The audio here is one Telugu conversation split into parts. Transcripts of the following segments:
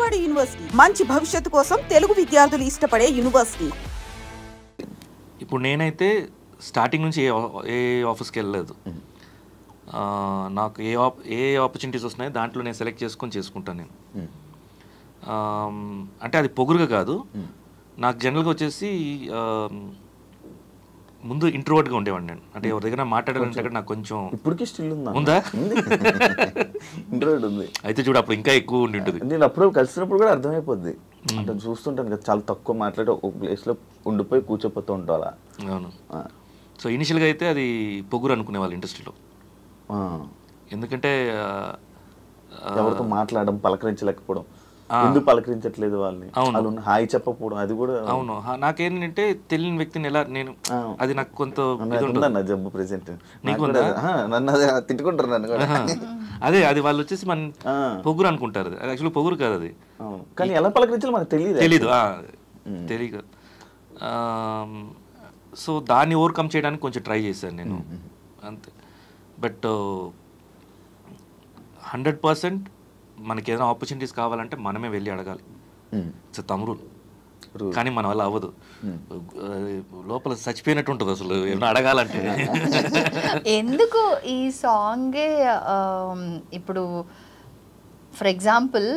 విజయవాడ యూనివర్సిటీ మంచి భవిష్యత్తు కోసం తెలుగు విద్యార్థులు ఇష్టపడే యూనివర్సిటీ. ఇప్పుడు నేనైతే స్టార్టింగ్ నుంచి ఏ ఆఫీస్కి వెళ్ళలేదు. నాకు ఏ ఆపర్చునిటీస్ వస్తున్నాయో దాంట్లో నేను సెలెక్ట్ చేసుకుంటాను నేను. అంటే అది పొగురుగా కాదు, నాకు జనరల్గా వచ్చేసి ముందు ఇంట్రోవర్ట్గా ఉండేవాడిని నేను. అంటే ఎవరి దగ్గర మాట్లాడాలంటే అక్కడ నాకు కొంచెం ఇప్పటికీ స్టిల్ ఉందా ఇంట్రోవర్ట్ ఉంది. అయితే చూడు అప్పుడు ఇంకా ఎక్కువ ఉండి ఉంటుంది. నేను అప్పుడు కలిసినప్పుడు కూడా అర్థమైపోద్ది. అంటే చూస్తుంటాను కదా, చాలా తక్కువ మాట్లాడి ఒక ప్లేస్లో ఉండిపోయి కూర్చోపోతూ ఉంటాం అలా. అవును. సో ఇనిషియల్గా అయితే అది పొగురు అనుకునే వాళ్ళు ఇండస్ట్రీలో. ఎందుకంటే ఎవరితో మాట్లాడడం, పలకరించలేకపోవడం, ఎందుకు పలకరించట్లేదు వాళ్ళని, అవును హాయ్ చెప్పకపోవడం, అది కూడా. అవును, నాకేంటంటే తెలియని వ్యక్తిని ఎలా నేను, అది నాకు కొంత జబ్బు ప్రెసెంట్ నన్ను తిట్టుకుంటారు నన్ను కూడా. అదే అది వాళ్ళు వచ్చేసి మన పొగురు అనుకుంటారు. అది యాక్చువల్లీ పొగురు కాదు అది. కానీ ఎలా పలకరించాలో మనకు తెలీదు. తెలియదు. సో దాన్ని ఓవర్కమ్ చేయడానికి కొంచెం ట్రై చేశాను నేను అంతే. బట్ 100% మనకి ఏదైనా ఆపర్చునిటీస్ కావాలంటే మనమే వెళ్ళి అడగాలి. ఇట్స్ తమ్ముడు, కానీ మన వల్ల అవ్వదు. లోపల చచ్చిపోయినట్టు ఉంటుంది అసలు ఏమైనా అడగాలంటే. ఎందుకు ఈ సాంగే ఇప్పుడు ఫర్ ఎగ్జాంపుల్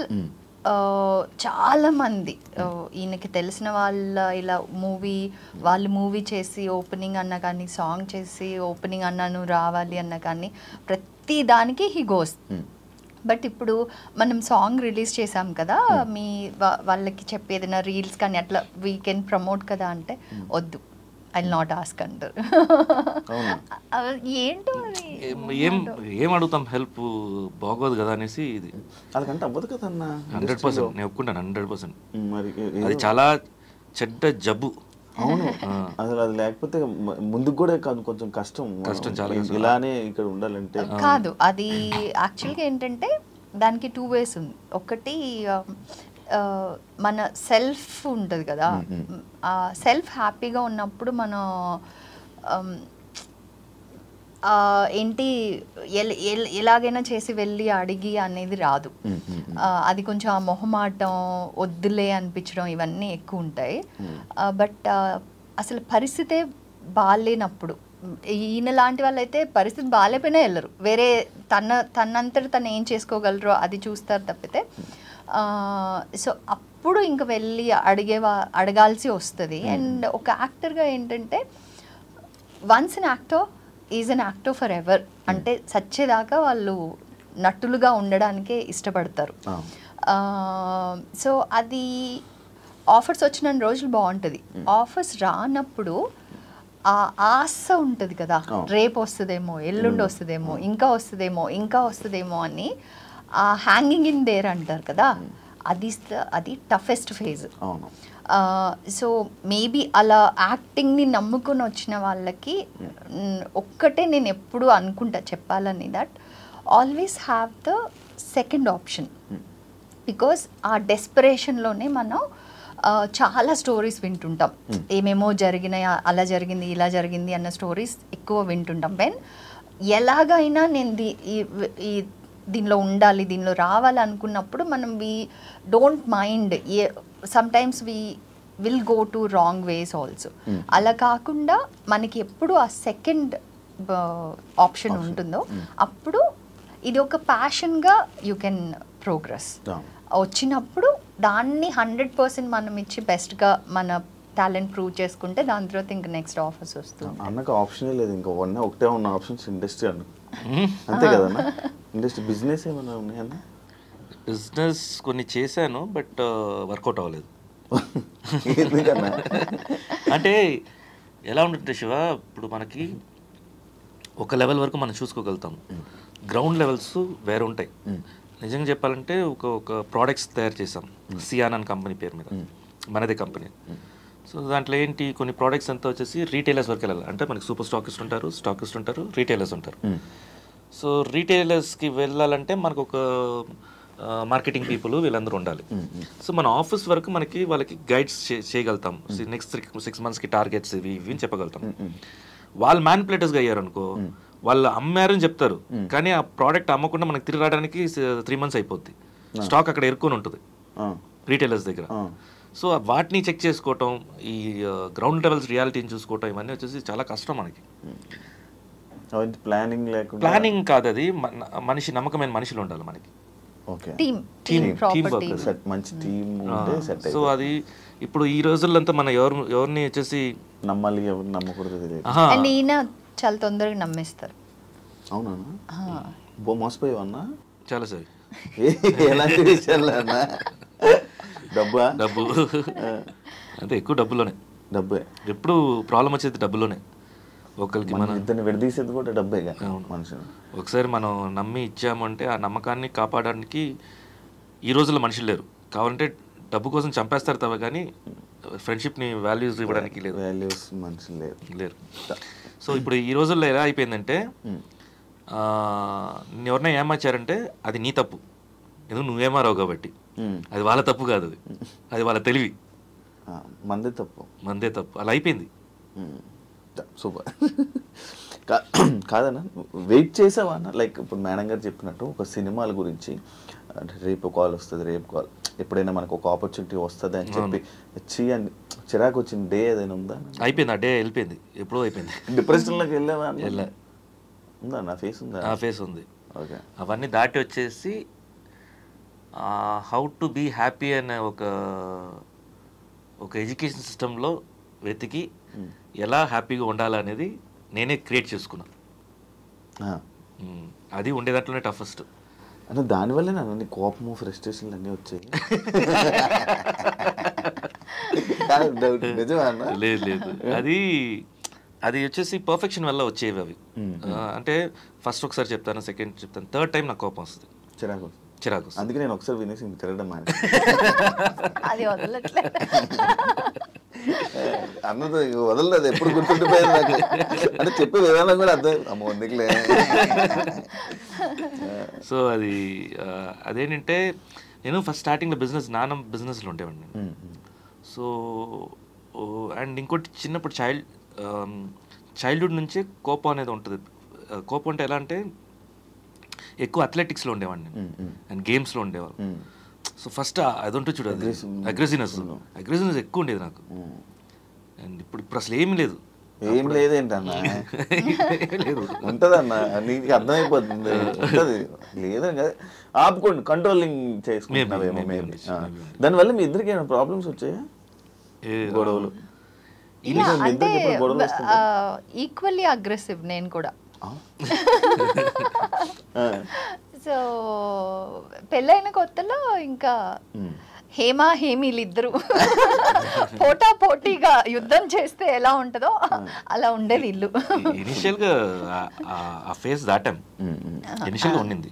చాలా మంది ఈయనకి తెలిసిన వాళ్ళ వాళ్ళు మూవీ చేసి ఓపెనింగ్ అన్నా కానీ, సాంగ్ చేసి ఓపెనింగ్ అన్నాను రావాలి అన్నా కానీ, ప్రతి దానికి హీ గోస్. బట్ ఇప్పుడు మనం సాంగ్ రిలీజ్ చేసాం కదా, మీ వాళ్ళకి చెప్పేదైనా రీల్స్ కానీ అట్లా వీ కెన్ ప్రమోట్ కదా అంటే వద్దు, ఐ విల్ నాట్ ఆస్క్ అంటారు. ఏంటో ఏం అడుగుతాం, హెల్ప్ బాగోదు కదా అనేసి. ఇది అలాగంటే అవ్వదు కదా అన్న. 100% నేను ఒప్పుకుంటాను. 100% అది చాలా చెడ్డ జబ్బు. అవును, అసలు అది లేకపోతే ముందుకు కూడా కాదు, కొంచెం కష్టం. చాలా ఇలానే ఇక్కడ ఉండాలంటే కాదు. అది యాక్చువల్గా ఏంటంటే దానికి 2 ways ఉంది. ఒకటి మన సెల్ఫ్ ఉంటుంది కదా, సెల్ఫ్ హ్యాపీగా ఉన్నప్పుడు మనం ఏంటి ఎలాగైనా చేసి వెళ్ళి అడిగి అనేది రాదు. అది కొంచెం ఆ మొహమాటం, వద్దులే అనిపించడం ఇవన్నీ ఎక్కువ ఉంటాయి. బట్ అసలు పరిస్థితే బాగాలేనప్పుడు, ఈయన లాంటి వాళ్ళు అయితే పరిస్థితి బాగాలేపోయినా వెళ్ళరు, వేరే తనంతట తను ఏం చేసుకోగలరో అది చూస్తారు తప్పితే. సో అప్పుడు ఇంక వెళ్ళి అడగాల్సి వస్తుంది. అండ్ ఒక యాక్టర్గా ఏంటంటే once an actor is an actor for ever. అంటే సచ్చేదాకా వాళ్ళు నటులుగా ఉండడానికే ఇష్టపడతారు. సో అది ఆఫర్స్ వచ్చిన రోజులు బాగుంటుంది. ఆఫర్స్ రానప్పుడు ఆ ఆశ ఉంటుంది కదా, రేపు వస్తుందేమో, ఎల్లుండి వస్తుందేమో, ఇంకా వస్తుందేమో అని ఆ హ్యాంగింగ్ ఇన్ దేర్ అంటారు కదా, అది టఫెస్ట్ ఫేజ్. సో మేబీ అలా యాక్టింగ్ని నమ్ముకొని వచ్చిన వాళ్ళకి ఒక్కటే నేను ఎప్పుడు అనుకుంటా చెప్పాలని, that always have the second option. Because ఆ డెస్పరేషన్లోనే మనం చాలా స్టోరీస్ వింటుంటాం. ఏమేమో జరిగినాయి, అలా జరిగింది, ఇలా జరిగింది అన్న స్టోరీస్ ఎక్కువ వింటుంటాం. వెన్ ఎలాగైనా నేను దీనిలో ఉండాలి, దీనిలో రావాలి అనుకున్నప్పుడు మనం we don't mind, sometimes we will go to wrong ways also. అలా కాకుండా మనకి ఎప్పుడు ఆ సెకండ్ ఆప్షన్ ఉంటుందో అప్పుడు ఇది ఒక ప్యాషన్గా యూ కెన్ ప్రోగ్రెస్. వచ్చినప్పుడు దాన్ని 100% మనం ఇచ్చి బెస్ట్గా మన టాలెంట్ ప్రూవ్ చేసుకుంటే దాని తర్వాత ఇంకా నెక్స్ట్ ఆఫర్స్ వస్తుంది. అన్నకు ఆప్షనే లేదు, ఇంకా ఒకటే ఉన్న ఆప్షన్స్ ఇండస్ట్రీ అన్న, అంతే కదన్నా. ఇండస్ట్రీ బిజినెస్ ఏమైనా ఉన్నాయన్న? బిజినెస్ కొన్ని చేశాను, బట్ వర్కౌట్ అవ్వలేదు. అంటే ఎలా ఉంటుంది శివ, ఇప్పుడు మనకి ఒక లెవెల్ వరకు మనం చూసుకోగలుగుతాం, గ్రౌండ్ లెవెల్స్ వేరే ఉంటాయి. నిజంగా చెప్పాలంటే ఒక ప్రోడక్ట్స్ తయారు చేసాం సియాన్ అని కంపెనీ పేరు మీద, మనదే కంపెనీ. సో దాంట్లో ఏంటి, కొన్ని ప్రోడక్ట్స్ అంతా వచ్చేసి రీటైలర్స్ వరకు వెళ్ళాలి. అంటే మనకి సూపర్ స్టాకిస్ట్ ఉంటారు, రీటైలర్స్ ఉంటారు. సో రీటైలర్స్కి వెళ్ళాలంటే మనకు ఒక మార్కెటింగ్ పీపుల్ వీళ్ళందరూ ఉండాలి. సో మన ఆఫీస్ వరకు వాళ్ళకి గైడ్స్ చేయగలుగుతాం. నెక్స్ట్ 6 monthsకి టార్గెట్స్ ఇవి చెప్పగలుగుతాం. వాళ్ళు మ్యానిపులేటర్స్గా అయ్యారు అనుకో, వాళ్ళు అమ్మారని చెప్తారు, కానీ ఆ ప్రోడక్ట్ అమ్మకుండా మనకి తిరిగి రావడానికి 3 months అయిపోద్ది. స్టాక్ అక్కడ ఎరుకొని ఉంటుంది. రీటైలర్స్ దగ్గర. సో వాటిని చెక్ చేసుకోవటం, ఈ గ్రౌండ్ లెవెల్స్ రియాలిటీని చూసుకోవటం, ఇవన్నీ వచ్చేసి చాలా కష్టం మనకి. ప్లానింగ్ లేకుండా, ప్లానింగ్ కాదు అది, మనిషి నమ్మకమైన మనుషులు ఉండాలి మనకి. ఓకే, మంచి టీమ్ ఉంటే సెట్. సో అది ఇప్పుడు ఈ రోజుల్లో మనం ఎవరిని వచ్చేసి నమ్మాలి, ఎవరిని నమ్మకూడదు తెలియదు. అండ్ ఈయన చాలా తొందరగా నమ్మేస్తారు. అవునా, మోసపోయావన్నా చాలా సార్. ఎలాంటి విషయాలు అన్నా? డబ్బా? డబ్బు అంటే ఎక్కువ డబ్బులోనే. డబ్బే ఎప్పుడు ప్రాబ్లం వచ్చేది డబ్బులోనే. ఒకరికి మనం ఇద్దరిని విడదీసేది కూడా డబ్బే మనుషులు. ఒకసారి మనం నమ్మి ఇచ్చామంటే ఆ నమ్మకాన్ని కాపాడడానికి ఈ రోజుల్లో మనుషులు లేరు. కావాలంటే డబ్బు కోసం చంపేస్తారు తప్ప కానీ ఫ్రెండ్షిప్ని వాల్యూస్ ఇవ్వడానికి లేదు. వాల్యూస్ మనుషులు లేరు. సో ఇప్పుడు ఈ రోజుల్లో ఎలా అయిపోయిందంటే ఎవరైనా ఏమార్చారంటే అది నీ తప్పు, ఎందుకు నువ్వేమారావు కాబట్టి. అది వాళ్ళ తప్పు కాదు, అది వాళ్ళ తెలివి. మందే తప్పు, మందే తప్పు, అలా అయిపోయింది. సూపర్. కాదన్నా, వెయిట్ చేసావా అన్న? లైక్ ఇప్పుడు మేడం గారు చెప్పినట్టు ఒక సినిమాల గురించి రేపు కాల్ వస్తుంది, రేపు కాల్, ఎప్పుడైనా మనకు ఒక ఆపర్చునిటీ వస్తుంది అని చెప్పి అని చిరాకు వచ్చిన డే ఏదైనా ఉందా? అయిపోయింది, ఆ డే వెళ్ళిపోయింది, ఎప్పుడో అయిపోయింది. డిప్రెషన్లోకి వెళ్ళావా? ఉందా? నా ఫేస్ ఉందా? నా ఫేస్ ఉంది. ఓకే, అవన్నీ దాటి వచ్చేసి హౌ టు బీ హ్యాపీ అనే ఒక ఎడ్యుకేషన్ సిస్టంలో వెతికి ఎలా హ్యాపీగా ఉండాలనేది నేనే క్రియేట్ చేసుకున్నా. అది ఉండే దాంట్లోనే టఫెస్ట్. అంటే దానివల్లే నన్ను కోపము, ఫ్రస్ట్రేషన్లు అన్నీ వచ్చాయి. లేదు లేదు, అది వచ్చేసి పర్ఫెక్షన్ వల్ల వచ్చేవి అవి. అంటే ఫస్ట్ ఒకసారి చెప్తాను, సెకండ్ చెప్తాను, థర్డ్ టైం నాకు కోపం వస్తుంది, చిరాకు. అందుకే నేను ఒకసారి వినేసి తిరగడం అది వదలట్లేదు. అన్నది వదలలేదు, ఎప్పుడు గుర్తుండిపోయారు నాకు. అంటే చెప్పే విధానం కూడా అర్థం అమ్మ వందుకులే. సో అదేంటంటే నేను ఫస్ట్ స్టార్టింగ్లో నాన్న బిజినెస్లో ఉండేవాడిని. సో అండ్ ఇంకోటి చిన్నప్పుడు చైల్డ్హుడ్ నుంచే కోపం అనేది ఉంటుంది. కోపం అంటే ఎలా అంటే ఎక్కువ అథ్లెటిక్స్లో ఉండేవాడిని అండ్ గేమ్స్లో ఉండేవాళ్ళు. సో ఫస్ట్ అది ఉంటుంది చూడు, అగ్రెసివ్నెస్ ఎక్కువ ఉండేది నాకు. అండ్ ఇప్పుడు అసలు ఏమీ లేదు. ఏం లేదేంటన్నా? ఉంటదన్నా, నీకు అర్థమైపోతుంది. ఉంటది లేదని కదా, ఆపుకోండి, కంట్రోలింగ్ చేసుకుంటున్నావేమో మేబీ. దానివల్ల మీ ఇద్దరికి ఏమైనా ప్రాబ్లమ్స్ వచ్చాయా? గొడవలు? ఈక్వల్లీ అగ్రెసివ్ నేను కూడా. సో పెళ్ళైన కొత్తలో ఇంకా హేమీలిద్దరు పోటీగా యుద్ధం చేస్తే ఎలా ఉంటుందో అలా ఉండేది ఇల్లు. ఇనిషియల్గా ఆ ఫేస్ దాటాం, ఇనిషియల్గా ఉండింది.